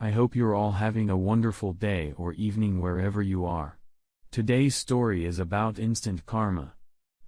I hope you're all having a wonderful day or evening wherever you are. Today's story is about instant karma.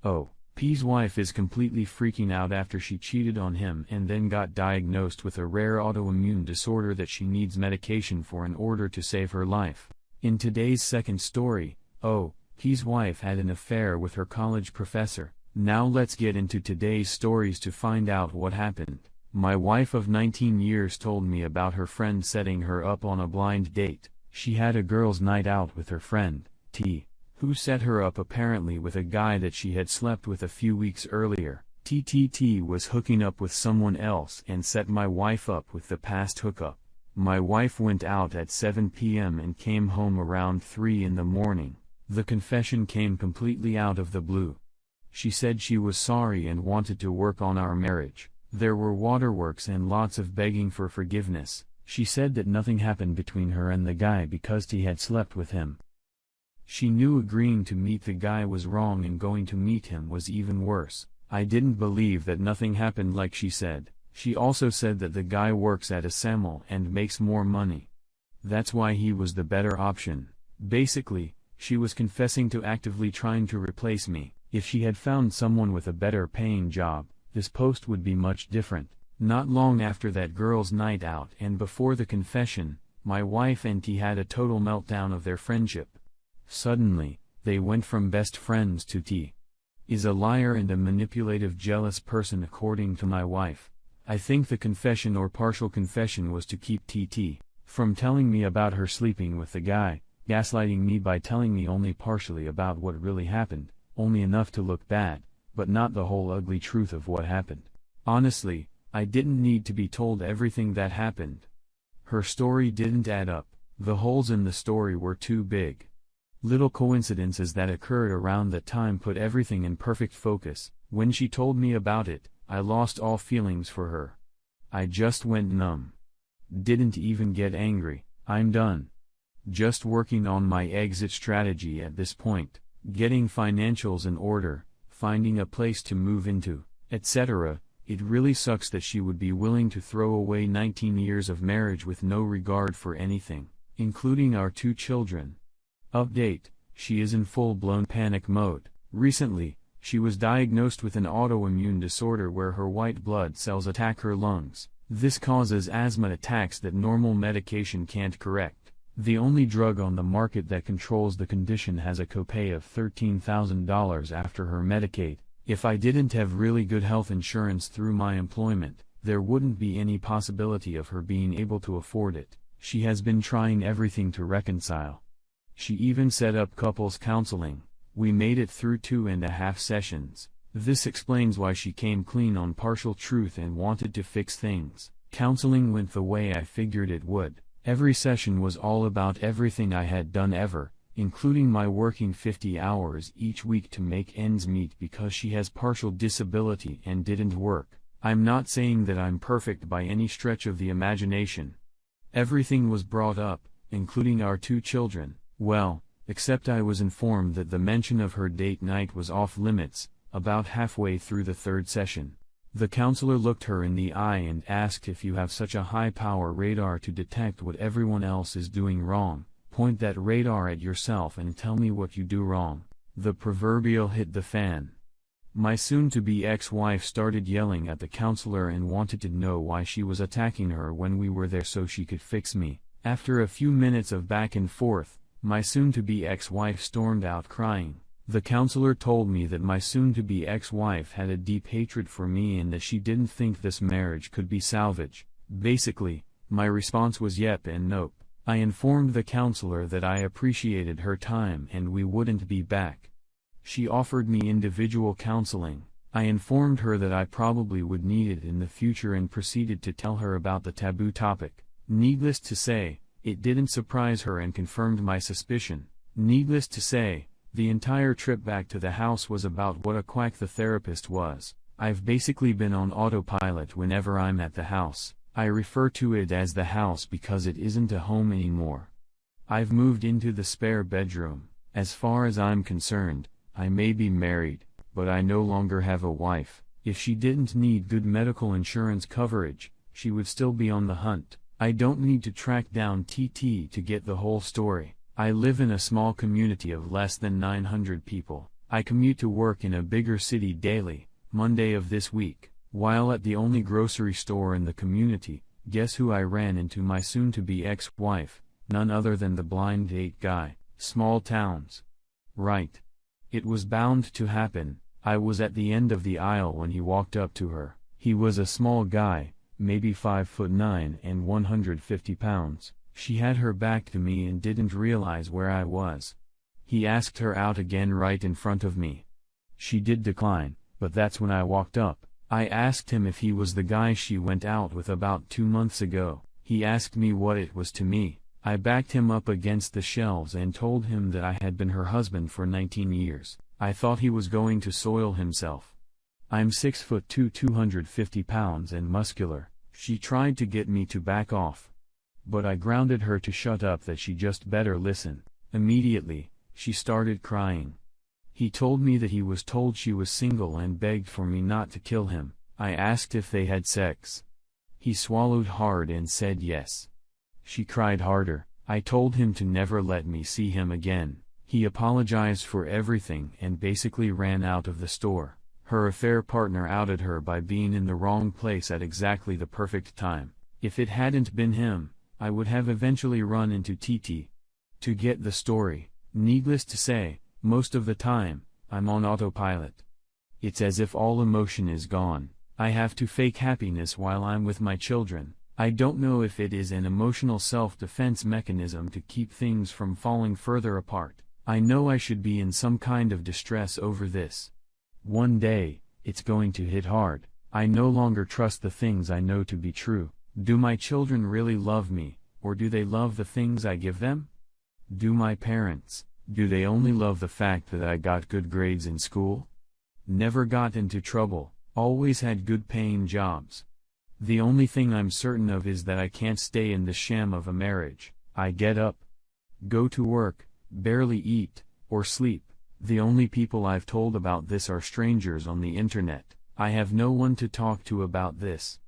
Oh, P's wife is completely freaking out after she cheated on him and then got diagnosed with a rare autoimmune disorder that she needs medication for in order to save her life. In today's second story, oh, P's wife had an affair with her college professor. Now let's get into today's stories to find out what happened. My wife of 19 years told me about her friend setting her up on a blind date. She had a girls' night out with her friend, T, who set her up apparently with a guy that she had slept with a few weeks earlier. T was hooking up with someone else and set my wife up with the past hookup. My wife went out at 7 p.m. and came home around 3 in the morning. The confession came completely out of the blue. She said she was sorry and wanted to work on our marriage. There were waterworks and lots of begging for forgiveness. She said that nothing happened between her and the guy because T had slept with him. She knew agreeing to meet the guy was wrong and going to meet him was even worse. I didn't believe that nothing happened like she said. She also said that the guy works at a SEML and makes more money. That's why he was the better option. Basically, she was confessing to actively trying to replace me. If she had found someone with a better paying job, this post would be much different. Not long after that girls' night out and before the confession, my wife and T had a total meltdown of their friendship. Suddenly, they went from best friends to T is a liar and a manipulative jealous person according to my wife. I think the confession or partial confession was to keep T from telling me about her sleeping with the guy, gaslighting me by telling me only partially about what really happened, only enough to look bad, but not the whole ugly truth of what happened. Honestly, I didn't need to be told everything that happened. Her story didn't add up. The holes in the story were too big. Little coincidences that occurred around that time put everything in perfect focus. When she told me about it, I lost all feelings for her. I just went numb. Didn't even get angry. I'm done. Just working on my exit strategy at this point, getting financials in order, finding a place to move into, etc. It really sucks that she would be willing to throw away 19 years of marriage with no regard for anything, including our 2 children. Update: she is in full-blown panic mode. Recently, she was diagnosed with an autoimmune disorder where her white blood cells attack her lungs. This causes asthma attacks that normal medication can't correct. The only drug on the market that controls the condition has a copay of $13,000 after her Medicaid. If I didn't have really good health insurance through my employment, there wouldn't be any possibility of her being able to afford it. She has been trying everything to reconcile. She even set up couples counseling. We made it through 2.5 sessions. This explains why she came clean on partial truth and wanted to fix things. Counseling went the way I figured it would. Every session was all about everything I had done ever, including my working 50 hours each week to make ends meet because she has partial disability and didn't work. I'm not saying that I'm perfect by any stretch of the imagination. Everything was brought up, including our 2 children. Well, except I was informed that the mention of her date night was off limits, about halfway through the 3rd session. The counselor looked her in the eye and asked, if you have such a high-power radar to detect what everyone else is doing wrong, point that radar at yourself and tell me what you do wrong. The proverbial hit the fan. My soon-to-be ex-wife started yelling at the counselor and wanted to know why she was attacking her when we were there so she could fix me. After a few minutes of back and forth, my soon-to-be ex-wife stormed out crying. The counselor told me that my soon-to-be ex-wife had a deep hatred for me and that she didn't think this marriage could be salvaged. Basically, my response was yep and nope. I informed the counselor that I appreciated her time and we wouldn't be back. She offered me individual counseling. I informed her that I probably would need it in the future and proceeded to tell her about the taboo topic. Needless to say, it didn't surprise her and confirmed my suspicion. Needless to say, the entire trip back to the house was about what a quack the therapist was. I've basically been on autopilot whenever I'm at the house. I refer to it as the house because it isn't a home anymore. I've moved into the spare bedroom. As far as I'm concerned, I may be married, but I no longer have a wife. If she didn't need good medical insurance coverage, she would still be on the hunt. I don't need to track down TT to get the whole story. I live in a small community of less than 900 people. I commute to work in a bigger city daily, Monday of this week. While at the only grocery store in the community, guess who I ran into? My soon-to-be ex-wife, none other than the blind date guy. Small towns. Right. It was bound to happen. I was at the end of the aisle when he walked up to her. He was a small guy, maybe 5'9" and 150 pounds. She had her back to me and didn't realize where I was. He asked her out again right in front of me. She did decline, but that's when I walked up. I asked him if he was the guy she went out with about 2 months ago. He asked me what it was to me. I backed him up against the shelves and told him that I had been her husband for 19 years. I thought he was going to soil himself. I'm 6'2", 250 pounds and muscular. She tried to get me to back off. But I grounded her to shut up, that she just better listen. Immediately, she started crying. He told me that he was told she was single and begged for me not to kill him. I asked if they had sex. He swallowed hard and said yes. She cried harder. I told him to never let me see him again. He apologized for everything and basically ran out of the store. Her affair partner outed her by being in the wrong place at exactly the perfect time. If it hadn't been him, I would have eventually run into TT. To get the story, needless to say, most of the time, I'm on autopilot. It's as if all emotion is gone. I have to fake happiness while I'm with my children. I don't know if it is an emotional self-defense mechanism to keep things from falling further apart. I know I should be in some kind of distress over this. One day, it's going to hit hard. I no longer trust the things I know to be true. Do my children really love me, or do they love the things I give them? Do my parents, do they only love the fact that I got good grades in school? Never got into trouble, always had good paying jobs. The only thing I'm certain of is that I can't stay in the sham of a marriage. I get up, go to work, barely eat, or sleep. The only people I've told about this are strangers on the internet. I have no one to talk to about this.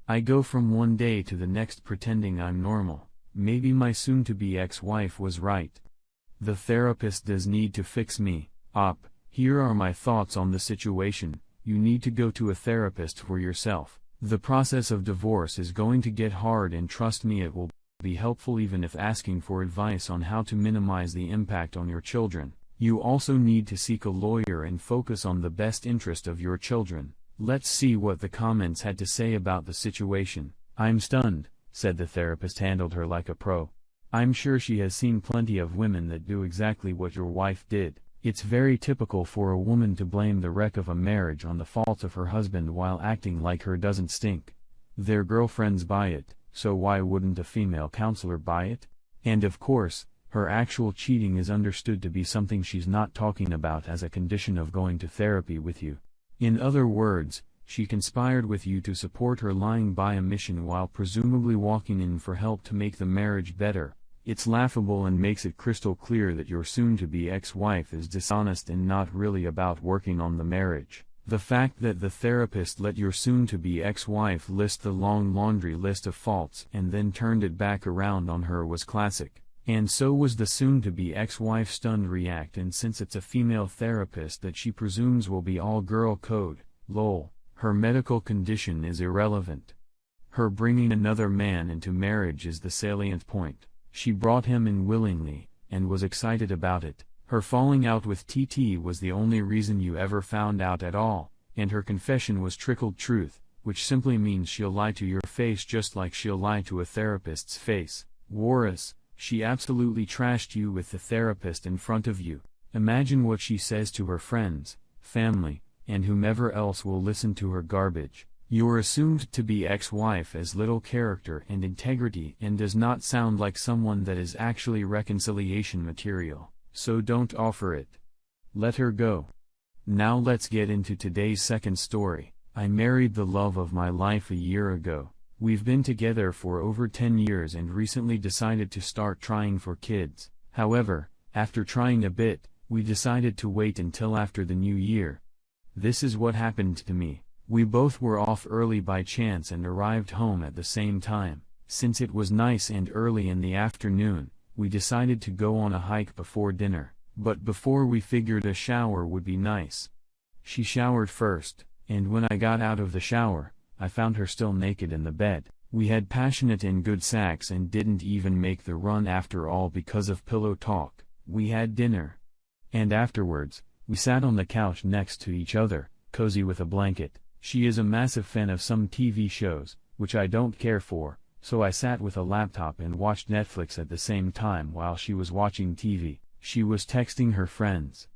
I go from one day to the next pretending I'm normal. Maybe my soon-to-be ex-wife was right. The therapist does need to fix me. Here are my thoughts on the situation. You need to go to a therapist for yourself. The process of divorce is going to get hard, and trust me, it will be helpful even if asking for advice on how to minimize the impact on your children. You also need to seek a lawyer and focus on the best interest of your children. Let's see what the comments had to say about the situation. I'm stunned, said the therapist. Handled her like a pro. I'm sure she has seen plenty of women that do exactly what your wife did. It's very typical for a woman to blame the wreck of a marriage on the faults of her husband while acting like her doesn't stink. Their girlfriends buy it, so why wouldn't a female counselor buy it? And of course, her actual cheating is understood to be something she's not talking about as a condition of going to therapy with you. In other words, she conspired with you to support her lying by omission while presumably walking in for help to make the marriage better. It's laughable and makes it crystal clear that your soon-to-be ex-wife is dishonest and not really about working on the marriage. The fact that the therapist let your soon-to-be ex-wife list the long laundry list of faults and then turned it back around on her was classic. And so was the soon-to-be ex-wife stunned react, and since it's a female therapist that she presumes will be all girl code, lol, her medical condition is irrelevant. Her bringing another man into marriage is the salient point. She brought him in willingly, and was excited about it. Her falling out with TT was the only reason you ever found out at all, and her confession was trickled truth, which simply means she'll lie to your face just like she'll lie to a therapist's face. Warris, she absolutely trashed you with the therapist in front of you. Imagine what she says to her friends, family, and whomever else will listen to her garbage. Your assumed-to-be ex-wife has little character and integrity and does not sound like someone that is actually reconciliation material, so don't offer it. Let her go. Now let's get into today's second story. I married the love of my life a year ago. We've been together for over 10 years and recently decided to start trying for kids. However, after trying a bit, we decided to wait until after the new year. This is what happened to me. We both were off early by chance and arrived home at the same time. Since it was nice and early in the afternoon, we decided to go on a hike before dinner, but before we figured a shower would be nice. She showered first, and when I got out of the shower, I found her still naked in the bed. We had passionate and good sex and didn't even make the run after all because of pillow talk. We had dinner. And afterwards, we sat on the couch next to each other, cozy with a blanket. She is a massive fan of some TV shows, which I don't care for, so I sat with a laptop and watched Netflix at the same time while she was watching TV. She was texting her friends.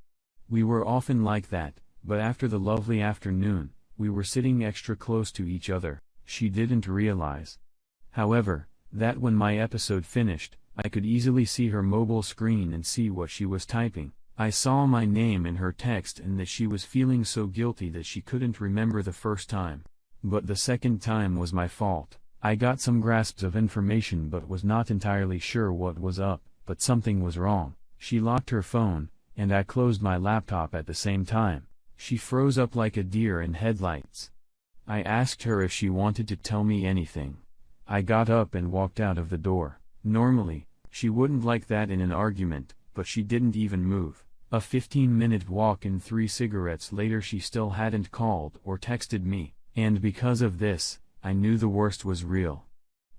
We were often like that, but after the lovely afternoon, we were sitting extra close to each other. She didn't realize, however, that when my episode finished, I could easily see her mobile screen and see what she was typing. I saw my name in her text and that she was feeling so guilty that she couldn't remember the first time. But the second time was my fault. I got some grasps of information but was not entirely sure what was up, but something was wrong. She locked her phone, and I closed my laptop at the same time. She froze up like a deer in headlights. I asked her if she wanted to tell me anything. I got up and walked out of the door. Normally, she wouldn't like that in an argument, but she didn't even move. A 15-minute walk and 3 cigarettes later she still hadn't called or texted me, and because of this, I knew the worst was real.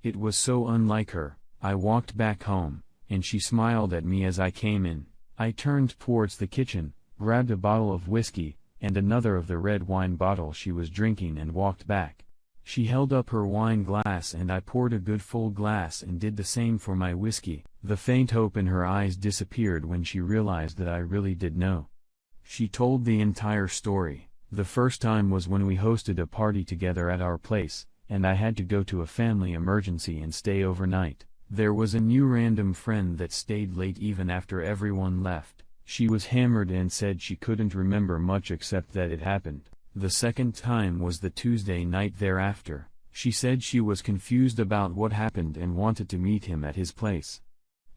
It was so unlike her. I walked back home, and she smiled at me as I came in. I turned towards the kitchen, grabbed a bottle of whiskey, and another of the red wine bottle she was drinking and walked back. She held up her wine glass and I poured a good full glass and did the same for my whiskey. The faint hope in her eyes disappeared when she realized that I really did know. She told the entire story. The first time was when we hosted a party together at our place, and I had to go to a family emergency and stay overnight. There was a new random friend that stayed late even after everyone left. She was hammered and said she couldn't remember much except that it happened. The second time was the Tuesday night thereafter. She said she was confused about what happened and wanted to meet him at his place.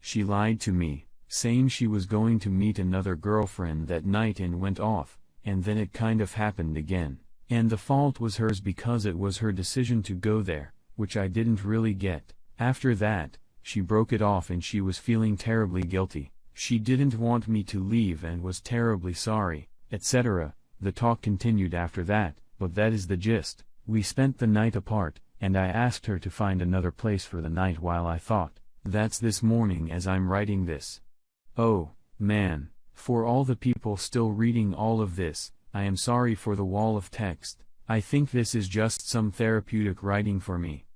She lied to me, saying she was going to meet another girlfriend that night and went off, and then it kind of happened again. And the fault was hers because it was her decision to go there, which I didn't really get. After that, she broke it off and she was feeling terribly guilty. She didn't want me to leave and was terribly sorry, etc. The talk continued after that, but that is the gist. We spent the night apart, and I asked her to find another place for the night while I thought. That's this morning as I'm writing this. Oh, man, for all the people still reading all of this, I am sorry for the wall of text. I think this is just some therapeutic writing for me.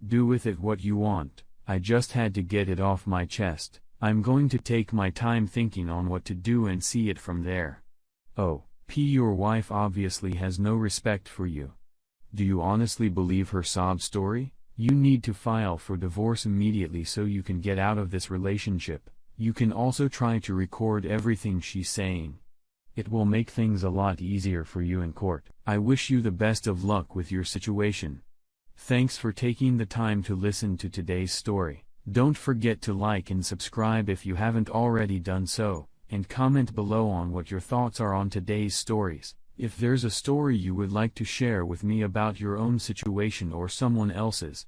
Do with it what you want. I just had to get it off my chest. I'm going to take my time thinking on what to do and see it from there. Oh, your wife obviously has no respect for you. Do you honestly believe her sob story? You need to file for divorce immediately so you can get out of this relationship. You can also try to record everything she's saying. It will make things a lot easier for you in court. I wish you the best of luck with your situation. Thanks for taking the time to listen to today's story. Don't forget to like and subscribe if you haven't already done so, and comment below on what your thoughts are on today's stories. If there's a story you would like to share with me about your own situation or someone else's,